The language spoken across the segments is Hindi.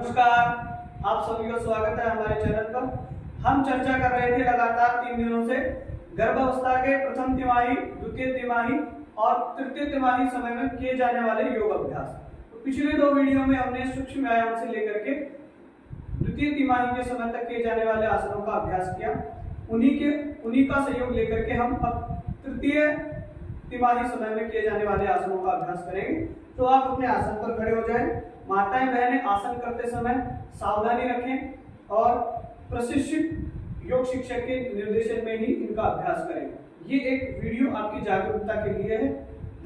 नमस्कार, आप सभी का स्वागत है हमारे चैनल पर। हम चर्चा कर रहे थे लगातार 3 दिनों से गर्भावस्था के प्रथम तिमाही, द्वितीय तिमाही और तृतीय तिमाही समय में किए जाने वाले योग अभ्यास। तो पिछले 2 वीडियो में हमने सूक्ष्म व्यायाम से लेकर के द्वितीय तिमाही के समय तक किए जाने वाले आसनों का अभ्यास किया। उन्हीं का सहयोग लेकर के हम अब तृतीय तिमाही समय में किए जाने वाले आसनों का अभ्यास करेंगे। तो आप अपने आसन पर खड़े हो जाएं। माताएं बहनें आसन करते समय सावधानी रखें और प्रशिक्षित योग शिक्षक के निर्देशन में ही इनका अभ्यास करें। ये एक वीडियो आपकी जागरूकता के लिए है।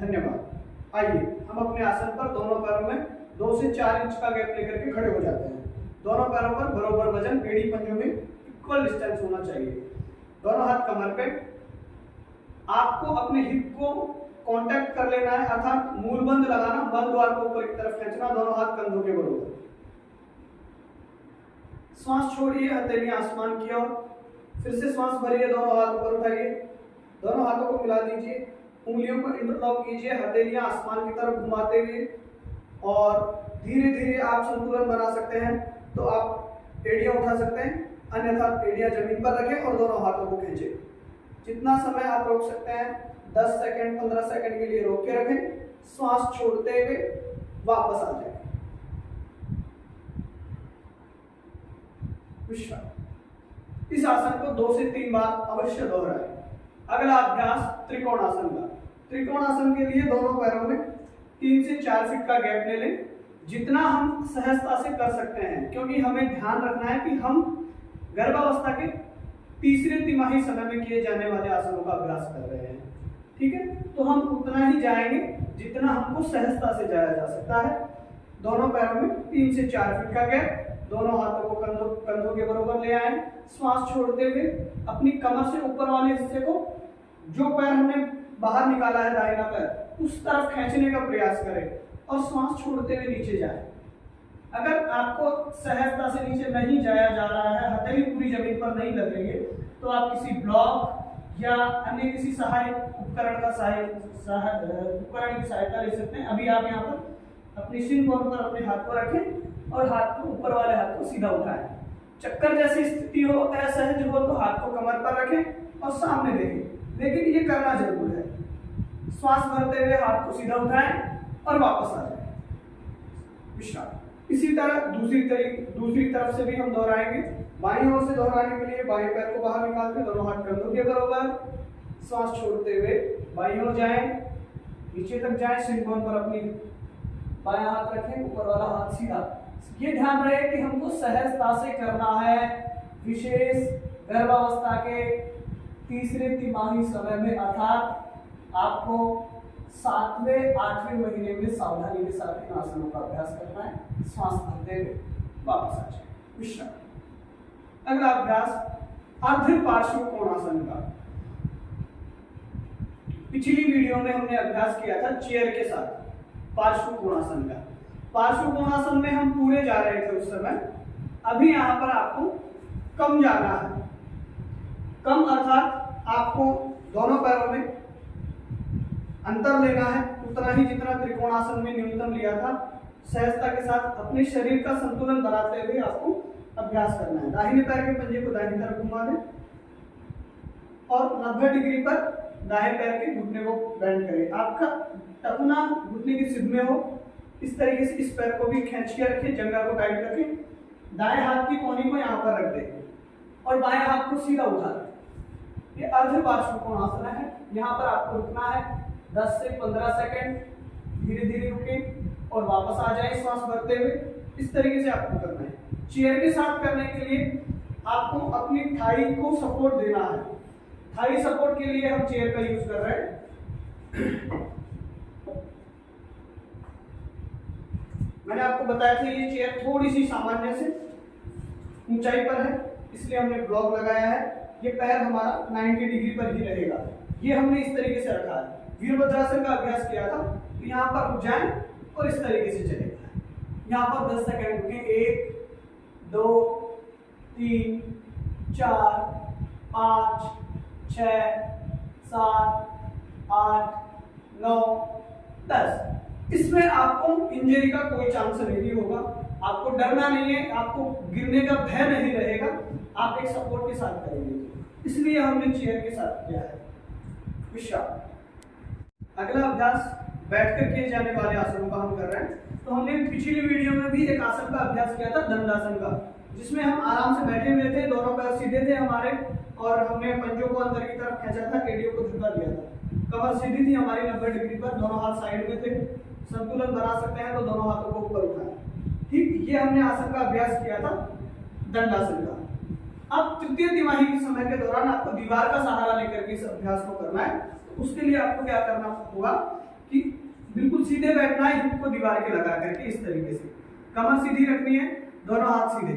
धन्यवाद। आइए हम अपने आसन पर दोनों पैरों में 2 से 4 इंच का गैप लेकर के खड़े हो जाते हैं। दोनों पैरों पर बराबर वजन, एड़ी पंजों में इक्वल डिस्टेंस होना चाहिए। दोनों हाथ कमर पे। आपको अपने हिप को कांटेक्ट कर लेना है, अर्थात मूल बंद लगाना, बंद द्वार को ऊपर की तरफ खींचना, दोनों हाथ कंधों के बराबर। श्वास छोड़िए, हथेलियां आसमान की ओर। फिर से श्वास भरिए, दोनों हाथ ऊपर उठाइए, दोनों हाथों को मिला दीजिए, उंगलियों को इंटरलॉक कीजिए, हथेलियां आसमान की तरफ घुमाते हुए, और धीरे धीरे आप संतुलन बना सकते हैं तो आप एड़ियां उठा सकते हैं, अन्यथा एड़ियां जमीन पर रखें और दोनों हाथों को खींचें। जितना समय आप रोक सकते हैं, 10 सेकंड 15 सेकंड के लिए रोक के रखें। श्वास छोड़ते हुए वापस आ जाए। विश्राम। इस आसन को 2 से 3 बार अवश्य दोहराएं। अगला अभ्यास त्रिकोणासन का। त्रिकोणासन के लिए दोनों पैरों में 3 से 4 फीट का गैप ले लें, जितना हम सहजता से कर सकते हैं, क्योंकि हमें ध्यान रखना है कि हम गर्भावस्था के तीसरे तिमाही समय में किए जाने वाले आसनों का अभ्यास कर रहे हैं। ठीक है, तो हम उतना ही जाएंगे जितना हमको सहजता से जाया जा सकता है। दोनों पैरों में 3 से 4 फीट का गैप, दोनों हाथों को कंधों के बराबर ले आए। श्वास छोड़ते हुए अपनी कमर से ऊपर वाले हिस्से को, जो पैर हमने बाहर निकाला है दाहिना पैर, उस तरफ खींचने का प्रयास करें और श्वास छोड़ते हुए नीचे जाए। अगर आपको सहजता से नीचे नहीं जाया जा रहा है, हथेली पूरी जमीन पर नहीं लगेंगे, तो आप किसी ब्लॉक या अन्य किसी सहायक उपकरण की सहायता ले सकते हैं। अभी आप यहाँ पर अपनी सिर कोण पर अपने हाथ को रखें और हाथ को ऊपर वाले हाथ को सीधा उठाएं। चक्कर जैसी स्थिति हो, असहज हो, तो हाथ को कमर पर रखें और सामने देखें, लेकिन ये करना जरूर है। श्वास भरते हुए हाथ को सीधा उठाएं और वापस आ जाएं। विश्राम। इसी तरह दूसरी तरफ से भी हम दोहराएंगे। बाईं ओर से दोहराने के लिए बाएं पैर को बाहर निकाल के दोनों हाथ कंधों के बराबर, श्वास छोड़ते हुए बाईं ओर जाएं, नीचे तक जाएं, सिरकोन पर अपनी बायां हाथ रखें, ऊपर वाला हाथ सीधा। ये ध्यान रहे कि हमको सहजता से करना है, विशेष गर्भावस्था के तीसरे तिमाही समय में, अर्थात आपको 7वें 8वें महीने में सावधानी के साथ इन आसनों का अभ्यास करना है। श्वास भरते हुए वापस आ जाए। विश्राम। अगला अभ्यास अर्ध पार्श्व कोणासन का। पिछली वीडियो में हमने अभ्यास किया था चेयर के साथ पार्श्व कोणासन का। पार्श्व कोणासन में हम पूरे जा रहे थे उस समय। अभी यहाँ पर आपको कम जाना है। कम अर्थात आपको दोनों पैरों में अंतर लेना है, उतना ही जितना त्रिकोणासन में न्यूनतम लिया था। सहजता के साथ अपने शरीर का संतुलन बनाते हुए आपको अभ्यास करना है। दाहिने पैर के पंजे को दाहिनी तरफ घुमा दें और 90 डिग्री पर दाएं पैर के घुटने को बेंड करें। आपका टखना घुटने की सिध में हो, इस तरीके से इस पैर को भी खींच के रखें, जंघा को टाइट रखें। दाएं हाथ की कोहनी को यहाँ पर रख दें और बाएं हाथ को सीधा उठा दें। ये अर्ध पार्श्व कोणासन है। यहाँ पर आपको रुकना है 10 से 15 सेकंड। धीरे धीरे रुकें और वापस आ जाए श्वास भरते हुए। इस तरीके से आपको करना है। चेयर के साथ करने के लिए आपको अपनी थाई को सपोर्ट देना है। थाई सपोर्ट के लिए हम चेयर का यूज कर रहे हैं। मैंने आपको बताया था ये चेयर थोड़ी सी सामान्य से ऊंचाई पर है, इसलिए हमने ब्लॉक लगाया है। ये पैर हमारा 90 डिग्री पर ही रहेगा। ये हमने इस तरीके से रखा है। वीरभद्रासन का अभ्यास किया था, तो यहाँ पर रुक जाएं और इस तरीके से चलेगा। यहाँ पर 10 सेकंड रुकें। 1 2 3 4 5 6 7 8 9 10। इसमें आपको इंजरी का कोई चांस नहीं होगा। आपको डरना नहीं है, आपको गिरने का भय नहीं रहेगा, आप एक सपोर्ट के साथ करेंगे, इसलिए हमने चेयर के साथ किया है। विश्राम। अगला अभ्यास बैठ कर किए जाने वाले आसनों का हम कर रहे हैं। तो हमने पिछली वीडियो में भी एक आसन का अभ्यास किया था, दंडासन का, जिसमें हम आराम से बैठे हुए थे, दोनों पैर सीधे थे हमारे, और हमने पंजों को अंदर की तरफ खींचा था, एडियो को झुका दिया था, कमर सीधी थी हमारी 90 डिग्री पर, दोनों हाथ साइड में थे, संतुलन बना सकते हैं तो दोनों हाथों को ऊपर उठाएं। ठीक, ये हमने आसन का अभ्यास किया था दंडासन का। अब तृतीय तिमाही के समय के दौरान आपको दीवार का सहारा लेकर के इस अभ्यास को करना है। तो उसके लिए आपको क्या करना होगा कि बिल्कुल सीधे बैठना है, हिप को दीवार के लगा करके इस तरीके से, कमर सीधी रखनी है, दोनों हाथ सीधे,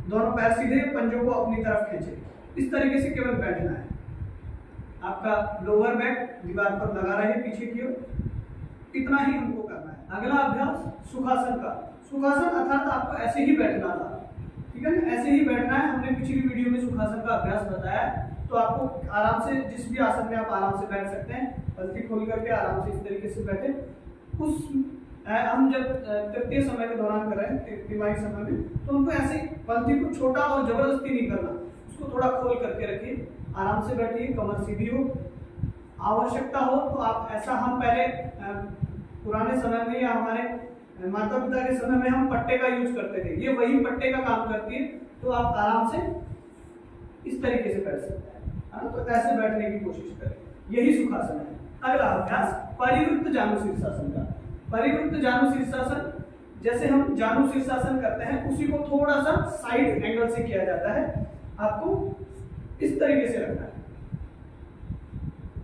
दोनों पैर सीधे, पंजों को अपनी तरफ खींचे, इस तरीके से केवल बैठना है। आपका लोअर बैक दीवार पर लगा रहे पीछे की ओर, इतना ही हमको करना है। अगला अभ्यास सुखासन का। सुखासन अर्थात आपको ऐसे ही बैठना था, ठीक है ना, ऐसे ही बैठना है। हमने पिछली वीडियो में सुखासन का अभ्यास बताया, तो आपको आराम से जिस भी आसन में आप आराम से बैठ सकते हैं, पलथी खोल करके आराम से इस तरीके से बैठे। उस हम जब तृतीय समय के दौरान कर रहे हैं, तिमाही समय में, तो हमको ऐसे पलथी को छोटा और जबरदस्ती नहीं करना, उसको थोड़ा खोल करके रखिए, आराम से बैठिए, कमर सीधी हो। आवश्यकता हो तो आप ऐसा, हम पहले पुराने समय में या हमारे माता पिता के समय में हम पट्टे का यूज करते थे, ये वही पट्टे का काम करती है। तो आप आराम से इस तरीके से बैठ सकते हैं, तो ऐसे बैठने की कोशिश करें, यही सुखासन है। अगला अभ्यास परिवृत्त जानु शीर्षासन का। परिवृत्त जानु शीर्षासन, जैसे हम जानु शीर्षासन करते हैं, उसी को थोड़ा सा साइड एंगल से किया जाता है। आपको इस तरीके से रखना है,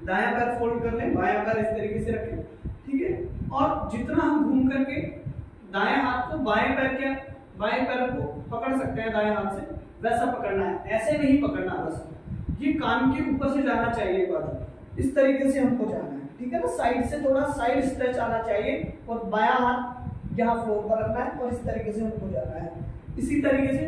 दायां पैर फोल्ड कर लें, बायां पैर इस तरीके से रखें, ठीक है। और जितना हम घूम करके दाएं हाथ को बाएं पैर को पकड़ सकते हैं दाएं हाथ से, वैसा पकड़ना है, ऐसे नहीं पकड़ना, बस ये कान के ऊपर से जाना चाहिए बाजू, इस तरीके से हमको जाना है, ठीक है ना। साइड से थोड़ा साइड स्ट्रेच आना चाहिए, और बायां हाथ यहाँ फ्लोर पर रखना है, और इस तरीके से हमको जाना है। इसी तरीके से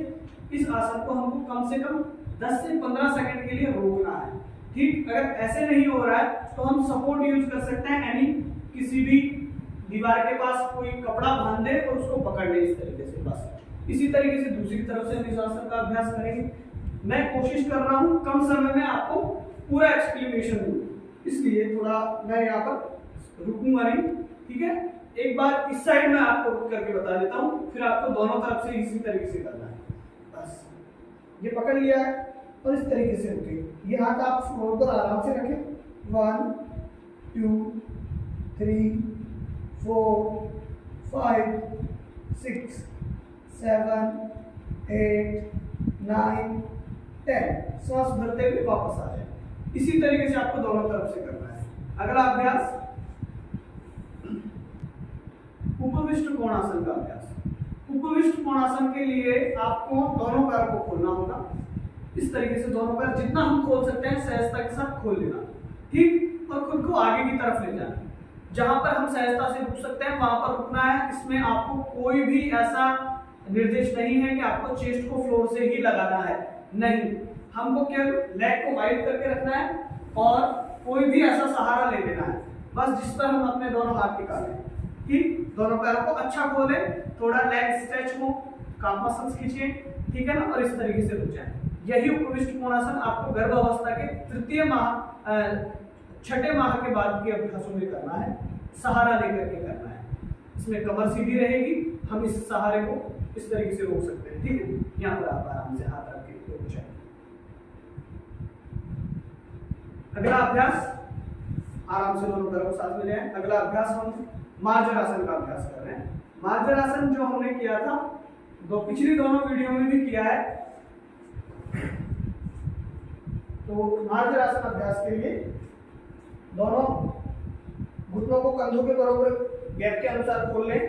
इस आसन को हमको कम से कम 10 से 15 सेकंड के लिए रोकना है, ठीक। अगर ऐसे नहीं हो रहा है तो हम सपोर्ट यूज कर सकते हैं, यानी किसी भी दीवार के पास कोई कपड़ा बांध दे और उसको पकड़ ले इस तरीके से, बस। इसी तरीके से दूसरी तरफ से हम इस आसन का अभ्यास करेंगे। मैं कोशिश कर रहा हूँ कम समय में आपको पूरा एक्सप्लेनेशन दूं, इसलिए थोड़ा मैं यहाँ पर रुकूंगा नहीं, ठीक है। एक बार इस साइड में आपको रुक करके बता देता हूँ, फिर आपको दोनों तरफ से इसी तरीके से करना है। बस ये पकड़ लिया है और इस तरीके से रुके, ये हाथ आप फ्लोर पर आराम से रखें। 1 2 3 4 5 6 7 8 9 10। सांस भरते हुए वापस आ जाए। इसी तरीके से आपको दोनों तरफ से करना है। अगला अभ्यास उपविष्ट कोणासन का अभ्यास। उपविष्ट कोणासन के लिए आपको दोनों पैर को खोलना होगा, इस तरीके से दोनों पैर जितना हम खोल सकते हैं सहजता के साथ खोल लेना, ठीक। और खुद को आगे की तरफ ले जाना, जहां पर हम सहजता से रुक सकते हैं वहां पर रुकना है। इसमें आपको कोई भी ऐसा निर्देश नहीं है कि आपको चेस्ट को फ्लोर से ही लगाना है, नहीं। हमको केवल लेग को वाइड करके रखना है और कोई भी ऐसा सहारा ले लेना है, बस जिस पर हम अपने दोनों हाथ निकालें, ठीक। दोनों पैरों को अच्छा खोले, थोड़ा लेग स्ट्रेच हो, काफ मसल्स खींचिए, ठीक है ना, और इस तरीके से रुक जाए। यही उपविष्ट कोणासन आपको गर्भावस्था के तृतीय माह, छठे माह के बाद के अभ्यासों में करना है, सहारा लेकर के करना है। इसमें कमर सीधी रहेगी, हम इस सहारे को इस तरीके से रोक सकते हैं, ठीक है। यहाँ पर आप आराम से हाथ रख के रुक जाए। अगला अभ्यास, आराम से दोनों तरफ साथ में जाए। अगला अभ्यास हम मार्जरासन का अभ्यास कर रहे हैं। मार्जरासन जो हमने किया था, पिछली दोनों वीडियो में भी किया है। तो मार्जरासन अभ्यास के लिए दोनों घुटनों को कंधों के बराबर गैप के अनुसार खोल लें,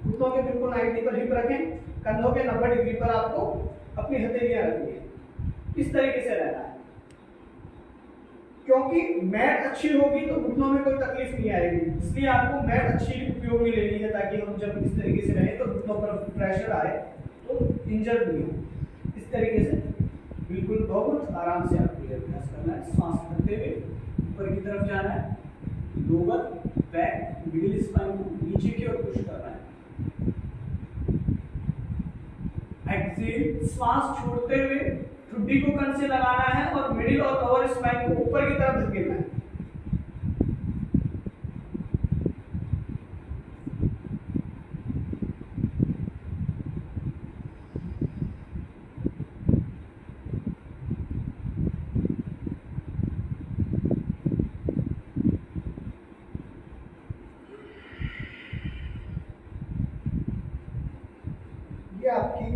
घुटनों के बिल्कुल 90 पर हिप रखें, कंधों के 90 डिग्री पर आपको अपनी हथेलियां रखनी है, इस तरीके से रहना है। क्योंकि मैट अच्छी होगी तो घुटनों में कोई तकलीफ नहीं आएगी, इसलिए आपको मैट अच्छी उपयोग में लेनी है, ताकि हम जब इस तरीके से रहें तो घुटनों पर प्रेशर आए तो इंजर्ड नहीं हो। इस तरीके से बिल्कुल बहुत आराम से आपको ये अभ्यास करना है। सांस भरते हुए ऊपर की तरफ जाना है, लोअर बैक मिडिल स्पाइन को नीचे की ओर पुश करना है। एक्सहेल, श्वास छोड़ते हुए ठुड्डी को कंध से लगाना है और मिडिल और लोअर स्पाइन को ऊपर की तरफ धकेलना है। ये आपकी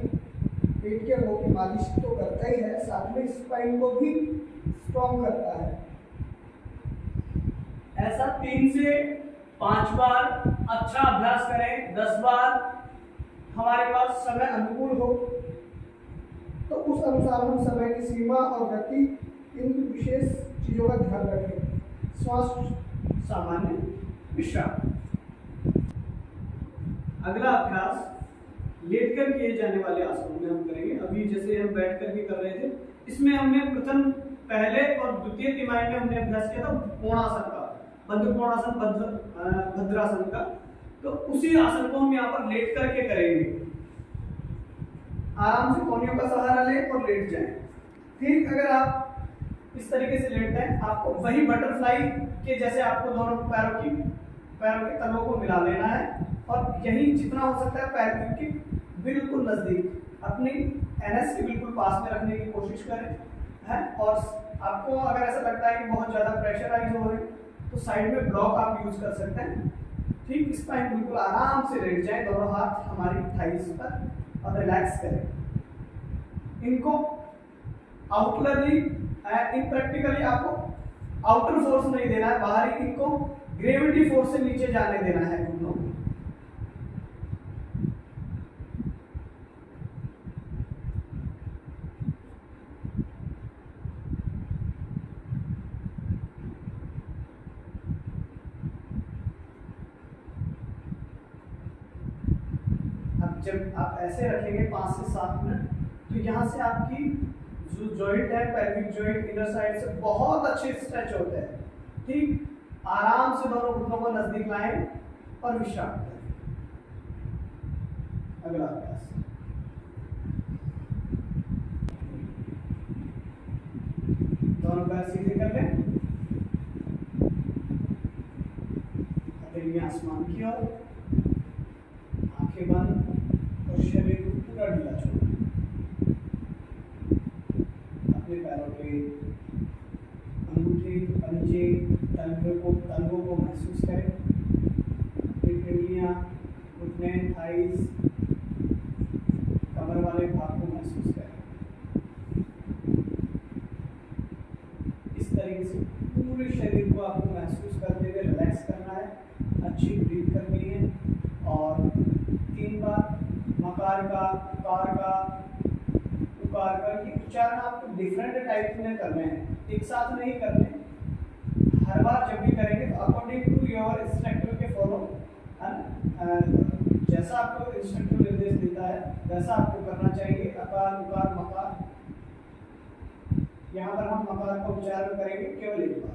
पेट के अंगों की मालिश तो करता ही है, साथ में स्पाइन को भी स्ट्रॉन्ग करता है। ऐसा 3 से 5 बार अच्छा अभ्यास करें। 10 बार हमारे पास समय अनुकूल हो तो उस अनुसार हम समय की सीमा और गति, इन विशेष चीजों का ध्यान रखें। श्वास सामान्य विश्राम। अगला अभ्यास लेट कर किए जाने वाले आसनों में हम करेंगे। अभी जैसे हम बैठ कर के कर रहे थे, इसमें हमने पहले और द्वितीय तिमाही में हमने अभ्यास किया था कोणासन का, बद्ध कोणासन, भद्रासन का। तो उसी आसन को हम यहाँ पर लेट करके करेंगे। आराम से कोहनियों का सहारा लें और लेट जाएं। फिर अगर आप इस तरीके से लेटते हैं, आपको वही बटरफ्लाई के जैसे आपको दोनों पैरों के तलों को मिला लेना है और यही जितना हो सकता है पैर के बिल्कुल नजदीक अपनी एनएस के बिल्कुल पास में रखने की कोशिश करें है। और आपको अगर ऐसा लगता है कि बहुत ज्यादा प्रेशराइज हो रहे हैं तो साइड में ब्लॉक आप यूज कर सकते हैं। ठीक स्पाइन बिल्कुल आराम से लेट जाए, दोनों हाथ हमारी थाइस पर और रिलैक्स करें। इनको आउटरली प्रैक्टिकली आपको आउटर फोर्स नहीं देना है, बाहरी इनको ग्रेविटी फोर्स से नीचे जाने देना है घुटनों को। अब जब आप ऐसे रखेंगे 5 से 7 मिनट, तो यहाँ से आपकी जो जॉइंट है, पेल्विक जॉइंट इनर साइड से बहुत अच्छे स्ट्रेच होते हैं। ठीक, आराम से दोनों घुटनों को नजदीक लाएं और विश्राम करें। अगला अभ्यास दोनों पैर सीधे कर लें, हथेली आसमान की ओर, आंखें बंद और शरीर को पूरा ढीला छोड़ें। अपने पैरों के अंगूठे, पंजे, तलवों को महसूस करें। हड्डियां, घुटने, थाइस, कमर वाले भाग को महसूस करें। इस तरीके से पूरे शरीर को आपको महसूस करते हुए रिलैक्स करना है। अच्छी ब्रीथ करनी है और 3 बार मकार का, उकार का, उकार का, ये उच्चारण आपको डिफरेंट टाइप में करने हैं, एक साथ नहीं करने। हर बार जब भी करेंगे तो अकॉर्डिंग टू योर इंस्ट्रक्टर के फॉलो, जैसा आपको इंस्ट्रक्टर निर्देश देता है वैसा आपको करना चाहिए। अकार, उकार, मकार। यहाँ पर हम मकार का उच्चारण करेंगे केवल एक बार।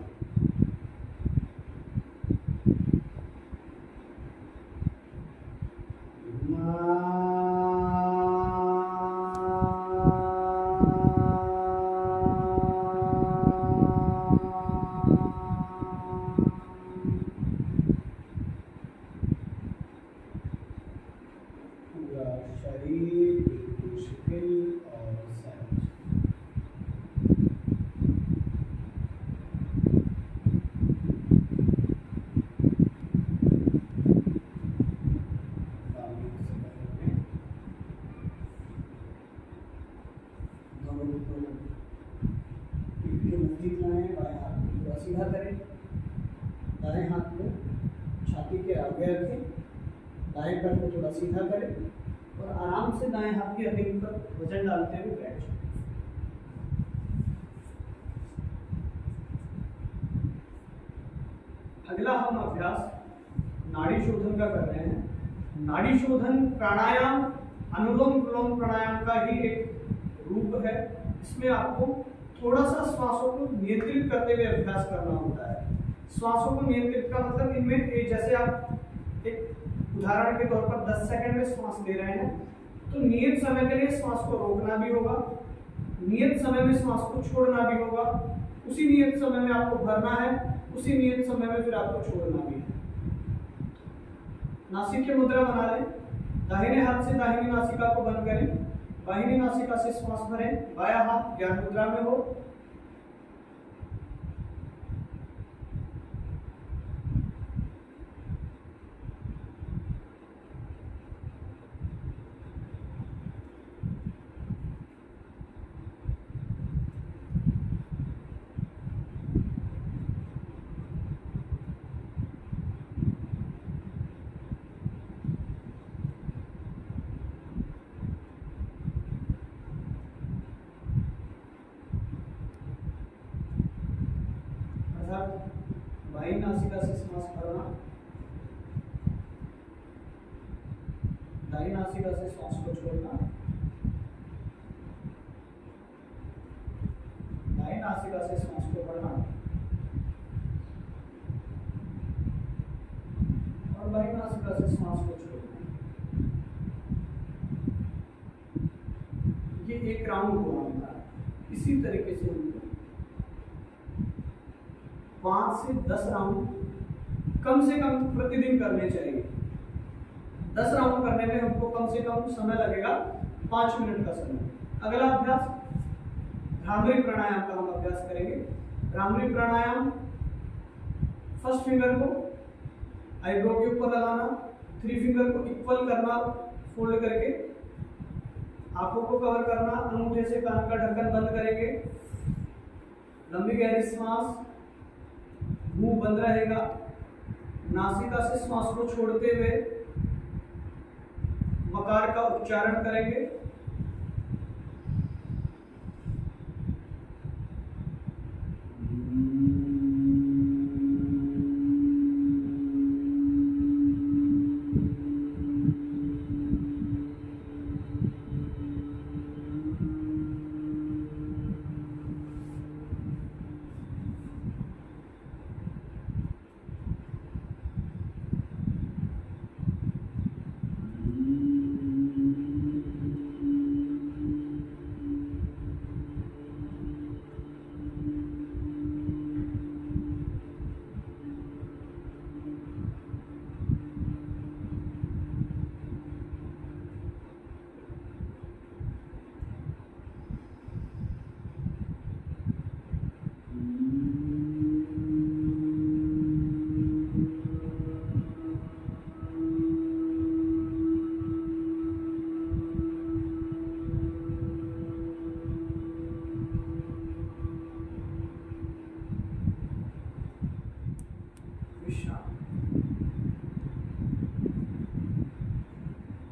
शरीर बिल्कुल शिथिल और सहज। दोनों घुटनों पीठ के नजदीक लाएं, बाएं हाथ को थोड़ा सीधा करें, दाएं हाथ को छाती के आगे रखें, दाएं पैर को थोड़ा सीधा करें और आराम से दाएं हाथ की हथेली पर वजन डालते हुए बैठ जाएं। अगला हम अभ्यास नाड़ी शोधन का कर रहे हैं। नाड़ी शोधन प्राणायाम अनुलोम विलोम प्राणायाम का ही एक रूप है। इसमें आपको थोड़ा सा श्वासों को नियंत्रित करते हुए अभ्यास करना होता है। श्वासों को नियंत्रित का मतलब इनमें जैसे आप एक उदाहरण के तौर पर 10 सेकंड में श्वास ले रहे हैं तो नियत समय के लिए श्वास को रोकना भी होगा, नियत समय में श्वास को छोड़ना भी होगा, उसी नियत समय में आपको भरना है, उसी नियत समय में फिर आपको छोड़ना भी है। नासिक की मुद्रा बना लें, दाहिने हाथ से दाहिनी नासिका को बंद करें, बाहिनी नासिका से श्वास भरें, बायां हाथ ज्ञान मुद्रा में हो। बाई नासिका से श्वास भरना, दाई नासिका से श्वास को छोड़ना, दाई नासिका से श्वास को भरना और बाई नासिका से श्वास को छोड़ना। ये एक राउंड हुआ हमारा। इसी तरीके से हमको 5 से 10 राउंड कम से कम प्रतिदिन करने चाहिए। 10 राउंड करने में हमको कम से कम समय लगेगा 5 मिनट का समय। अगला अभ्यास भ्रामरी प्राणायाम का हम अभ्यास करेंगे। भ्रामरी प्राणायाम, फर्स्ट फिंगर को आईब्रो के ऊपर लगाना, 3 फिंगर को इक्वल करना, फोल्ड करके आंखों को कवर करना, अंगूठे से कान का ढक्कन बंद करेंगे, लंबी गहरी सांस, मुंह बंद रहेगा, नासिका से श्वास को छोड़ते हुए मकार का उच्चारण करेंगे।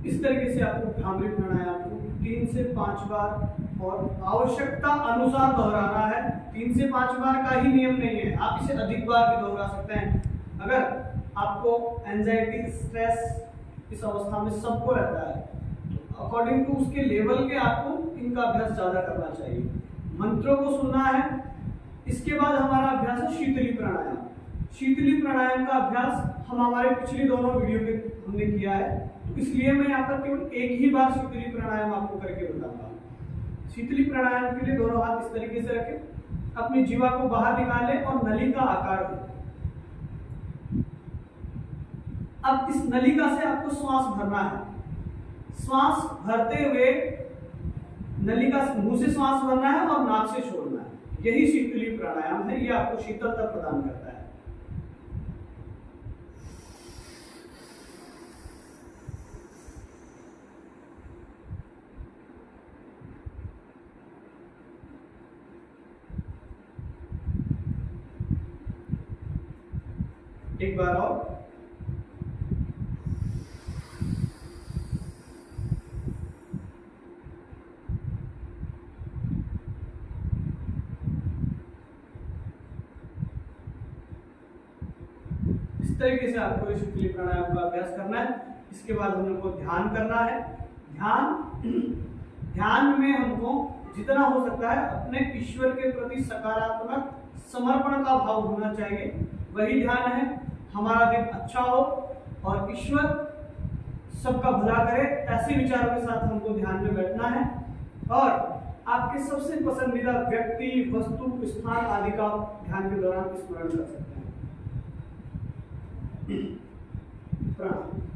इस तरीके से आपको भ्रामरी प्राणायाम को 3 से 5 बार और आवश्यकता अनुसार दोहराना है। 3 से 5 बार का ही नियम नहीं है, आप इसे अधिक बार भी दोहरा सकते हैं। अगर आपको एंजाइटी, स्ट्रेस इस अवस्था में सबको रहता है, तो अकॉर्डिंग टू उसके लेवल के आपको इनका अभ्यास ज्यादा करना चाहिए। मंत्रों को सुनना है। इसके बाद हमारा अभ्यास है शीतली प्राणायाम। शीतली प्राणायाम का अभ्यास हम हमारे पिछली दोनों वीडियो में हमने किया है, तो इसलिए मैं यहाँ पर केवल एक ही बार शीतली प्राणायाम आपको करके बताऊंगा। शीतली प्राणायाम के लिए दोनों हाथ इस तरीके से रखें, अपनी जीवा को बाहर निकालें और नली का आकार दें। अब इस नलिका से आपको श्वास भरना है। श्वास भरते हुए नलिका मुंह से श्वास भरना है और नाक से छोड़ना है। यही शीतली प्राणायाम है, ये आपको शीतलता प्रदान करता है। एक बार और। इस तरीके से आपको शीतली प्राणायाम का अभ्यास करना है। इसके बाद हम लोग को ध्यान करना है। ध्यान में हमको जितना हो सकता है अपने ईश्वर के प्रति सकारात्मक समर्पण का भाव होना चाहिए। वही ध्यान है, हमारा दिन अच्छा हो और ईश्वर सबका भला करे, ऐसे विचारों के साथ हमको ध्यान में बैठना है और आपके सबसे पसंदीदा व्यक्ति, वस्तु, स्थान आदि का ध्यान के दौरान स्मरण कर सकते हैं। प्रणाम।